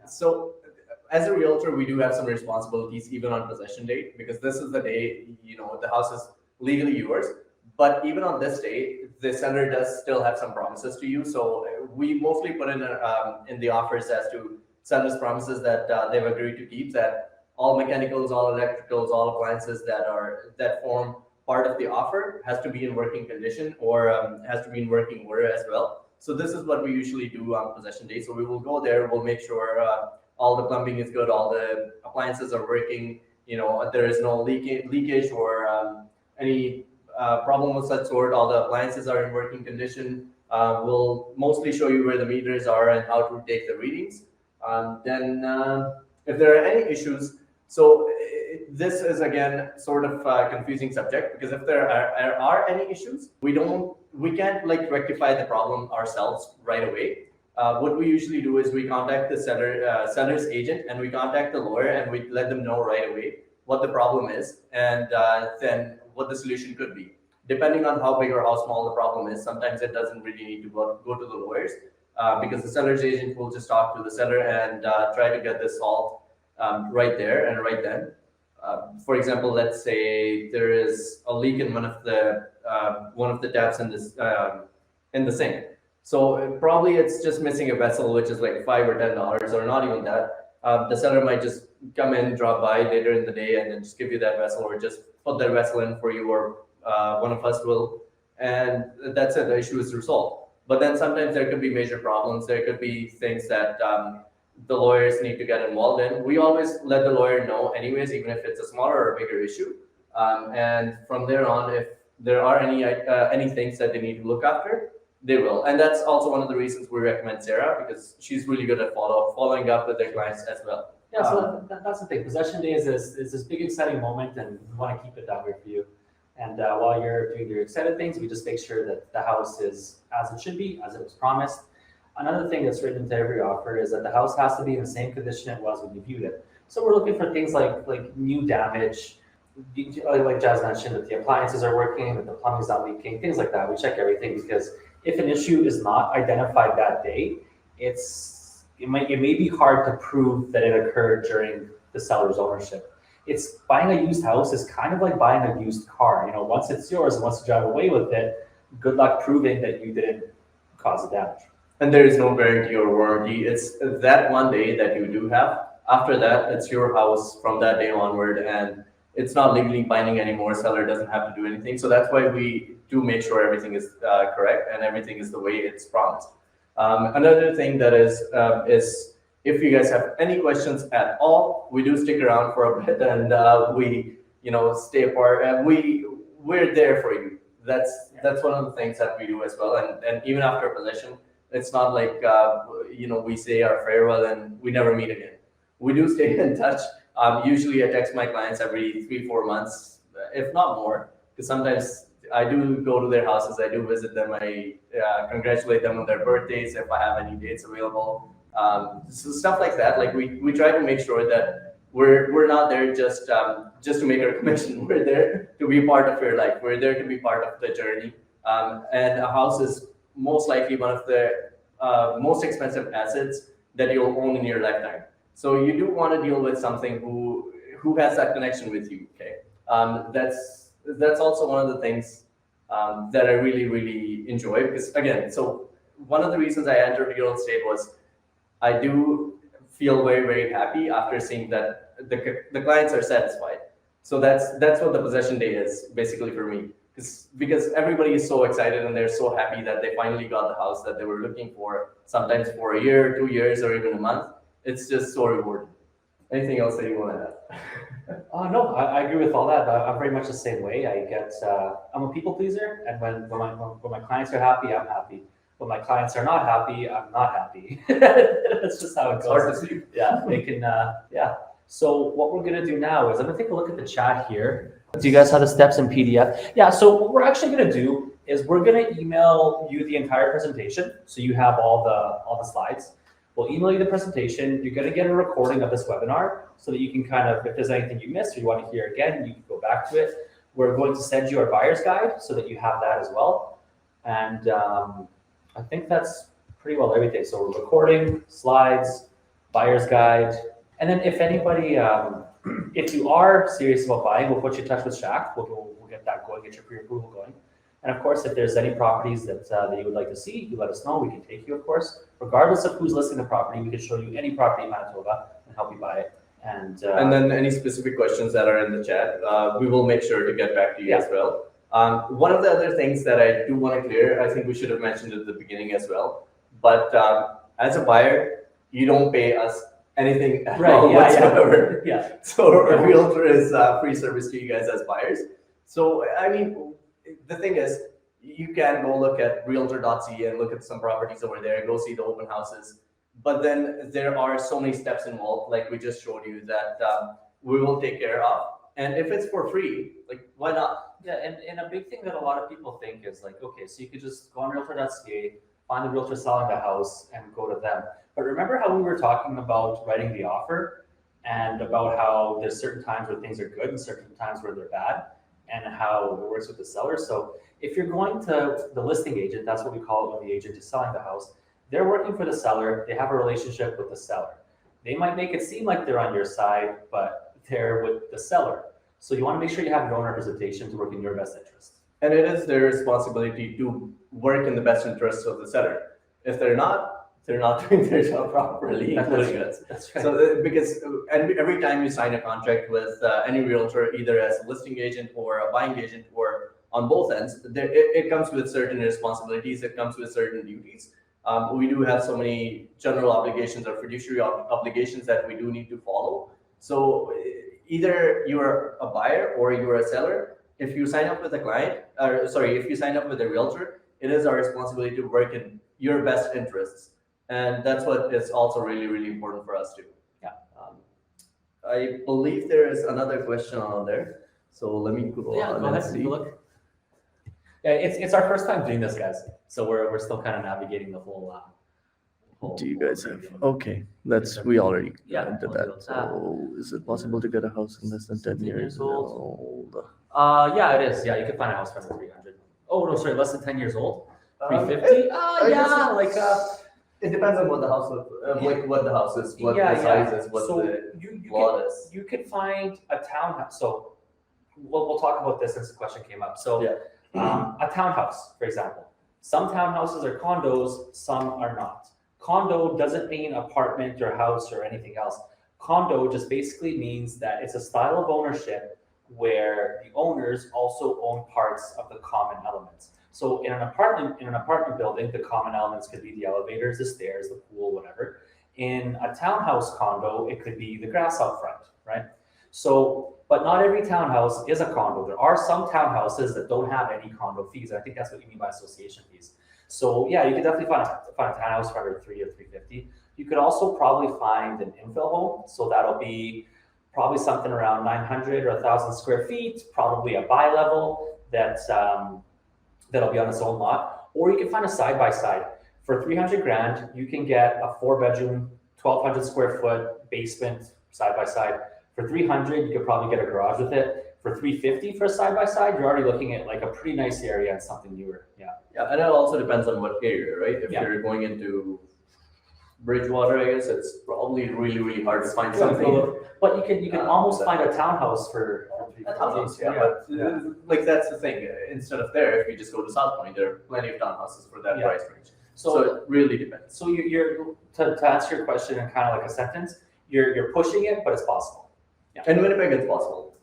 so as a realtor, we do have some responsibilities even on possession date, because this is the day, the house is legally yours. But even on this day, the seller does still have some promises to you. So we mostly put in the offers as to seller's promises that they've agreed to keep, that all mechanicals, all electricals, all appliances that form part of the offer has to be in working condition, or has to be in working order as well. So this is what we usually do on possession day. So we will go there, we'll make sure all the plumbing is good, all the appliances are working, there is no leakage or any problem of such sort. All the appliances are in working condition. We'll mostly show you where the meters are and how to take the readings. Then If there are any issues, so this is again sort of a confusing subject, because if there are any issues, we can't like rectify the problem ourselves right away. What we usually do is we contact the seller's agent, and we contact the lawyer, and we let them know right away what the problem is, and then what the solution could be. Depending on how big or how small the problem is, sometimes it doesn't really need to go to the lawyers, because the seller's agent will just talk to the seller and try to get this solved right there and right then. For example, let's say there is a leak in one of the taps in this in the sink. So probably it's just missing a vessel, which is like $5 or $10, or not even that. The seller might just come in, drop by later in the day, and then just give you that vessel, or just put that vessel in for you, or one of us will, and that's it. The issue is resolved. But then sometimes there could be major problems. There could be things that the lawyers need to get involved in. We always let the lawyer know anyways, even if it's a smaller or bigger issue. And from there on, if there are any things that they need to look after, they will. And that's also one of the reasons we recommend Sarah, because she's really good at following up with their clients as well. Yeah, so that's the thing. Possession day is this big exciting moment, and we want to keep it that way for you. And while you're doing your excited things, we just make sure that the house is as it should be, as it was promised. Another thing that's written into every offer is that the house has to be in the same condition it was when you viewed it. So we're looking for things like new damage, like Jazz mentioned, that the appliances are working, that the plumbing's not leaking, things like that. We check everything, because if an issue is not identified that day, it may be hard to prove that it occurred during the seller's ownership. It's buying a used house is kind of like buying a used car. Once it's yours and once you drive away with it, good luck proving that you didn't cause the damage. And there is no guarantee or warranty. It's that one day that you do have. After that, it's your house from that day onward, and it's not legally binding anymore. Seller doesn't have to do anything. So that's why we do make sure everything is correct and everything is the way it's promised. Another thing that is if you guys have any questions at all, we do stick around for a bit, and we stay apart, and we're there for you. That's one of the things that we do as well. And even after possession, it's not like we say our farewell and we never meet again. We do stay in touch. Usually I text my clients every 3-4 months, if not more, because sometimes I do go to their houses, I do visit them, I congratulate them on their birthdays if I have any dates available. So stuff like that. Like we try to make sure that we're not there just to make a commission. We're there to be part of your life. We're there to be part of the journey. And a house is most likely one of the most expensive assets that you'll own in your lifetime. So you do want to deal with something who has that connection with you. Okay, that's also one of the things that I really, really enjoy, because again, so one of the reasons I entered real estate was I do feel very, very happy after seeing that the clients are satisfied. So that's what the possession day is basically for me, because everybody is so excited and they're so happy that they finally got the house that they were looking for, sometimes for a year, 2 years, or even a month. It's just so rewarding. Anything else that you want to add? No, I agree with all that. I'm very much the same way. I'm a people pleaser, and when my clients are happy, I'm happy. When my clients are not happy, I'm not happy. That's just how it goes. It's hard to see. Yeah, they can. Yeah. So what we're gonna do now is I'm gonna take a look at the chat here. Do you guys have the steps in PDF? Yeah. So what we're actually gonna do is we're gonna email you the entire presentation, so you have all the slides. We'll email you the presentation. You're going to get a recording of this webinar so that you can kind of, if there's anything you missed or you want to hear again, you can go back to it. We're going to send you our buyer's guide so that you have that as well. And I think that's pretty well everything. So we're recording, slides, buyer's guide. And then if anybody, if you are serious about buying, we'll put you in touch with Shaq. We'll get that going, get your pre-approval going. And of course, if there's any properties that you would like to see, you let us know. We can take you, of course. Regardless of who's listing the property, we can show you any property in Manitoba and help you buy it. And then any specific questions that are in the chat, we will make sure to get back to you as well. One of the other things that I do want to clear, I think we should have mentioned at the beginning as well, but as a buyer, you don't pay us anything at all whatsoever. Yeah. So a realtor is free service to you guys as buyers. So, I mean, the thing is, you can go look at realtor.ca and look at some properties over there, go see the open houses. but then there are so many steps involved, like we just showed you, that we will take care of. And if it's for free, like why not? Yeah, and a big thing that a lot of people think is like, okay, so you could just go on realtor.ca, find the realtor selling the house, and go to them. But remember how we were talking about writing the offer and about how there's certain times where things are good and certain times where they're bad, and how it works with the seller. So if you're going to the listing agent, that's what we call it when the agent is selling the house, they're working for the seller, they have a relationship with the seller. They might make it seem like they're on your side, but they're with the seller. So you want to make sure you have your own representation to work in your best interest. And it is their responsibility to work in the best interests of the seller. If they're not doing their job properly, including us. That's right. So because every time you sign a contract with any realtor, either as a listing agent or a buying agent or on both ends, it comes with certain responsibilities, it comes with certain duties. We do have so many general obligations or fiduciary obligations that we do need to follow. So either you're a buyer or you're a seller. If you sign up with a client, if you sign up with a realtor, it is our responsibility to work in your best interests. And that's what is also really, really important for us too. Yeah. I believe there is another question on there. So let me go Yeah, on go and ahead, see. take a look. Yeah, it's our first time doing this, guys. So we're still kind of navigating the whole. Do you guys have? medium. Okay, we already Yeah, did we'll that. do that. So is it possible to get a house in less than 10 10 years years old. old? Yeah, it is. Yeah, you can find a house for under 300. Oh no, sorry, less than 10 years old. Um, 350. I Yeah, guess like It depends on what the house is, like what the house is, what yeah, the size yeah. is, what So the you lot can is. you can find a townhouse. So we'll talk about this since the question came up. So a townhouse, for example. Some townhouses are condos, some are not. Condo doesn't mean apartment or house or anything else. Condo just basically means that it's a style of ownership where the owners also own parts of the common elements. So in an apartment building, the common elements could be the elevators, the stairs, the pool, whatever. In a townhouse condo, it could be the grass out front, right? So, but not every townhouse is a condo. There are some townhouses that don't have any condo fees. I think that's what you mean by association fees. So yeah, you could definitely find a townhouse for under 3 or 350. You could also probably find an infill home. So that'll be probably something around 900 or 1,000 square feet, probably a bi-level that'll be on its own lot. Or you can find a side-by-side. For 300 grand, you can get a 4-bedroom, 1,200 square foot basement side-by-side. For 300, you could probably get a garage with it. For 350 for a side-by-side, you're already looking at like a pretty nice area and something newer. Yeah. Yeah, and it also depends on what area, right? If you're going into Bridgewater, I guess it's probably really, really hard to find something. But you can almost find a townhouse for A townhouse, yeah, but like that's the thing. Instead of there, if you just go to South Point, there are plenty of townhouses for that Yeah. price range. So So it really depends. so you're to answer your question in kind of like a sentence, you're pushing it, but it's possible. In Winnipeg, it's possible.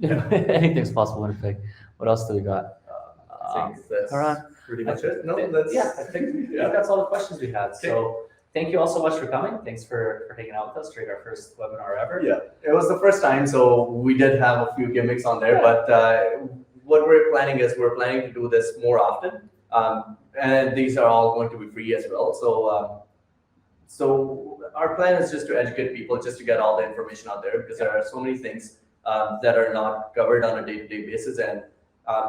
Anything's possible in Winnipeg. What else do we got? I think that's alright. pretty much it. No, that's I think that's all the questions we had. So thank you all so much for coming. Thanks for hanging out with us during our first webinar ever. Yeah, it was the first time, so we did have a few gimmicks on there, but what we're planning to do this more often, and these are all going to be free as well. So our plan is just to educate people, just to get all the information out there, because there are so many things that are not covered on a day-to-day basis, and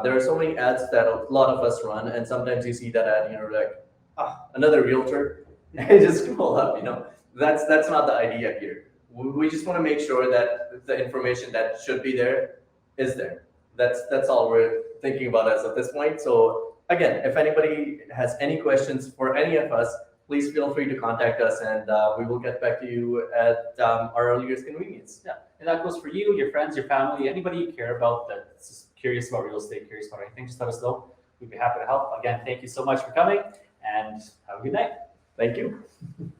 there are so many ads that a lot of us run, and sometimes you see that ad and you're like, another realtor, and just scroll up. That's not the idea here. We just want to make sure that the information that should be there is there. That's all we're thinking about as of this point. So again, if anybody has any questions for any of us, please feel free to contact us, and we will get back to you at our earliest convenience. Yeah, and that goes for you, your friends, your family, anybody you care about that's curious about real estate, curious about anything, just let us know. We'd be happy to help. Again, thank you so much for coming, and have a good night. Thank you.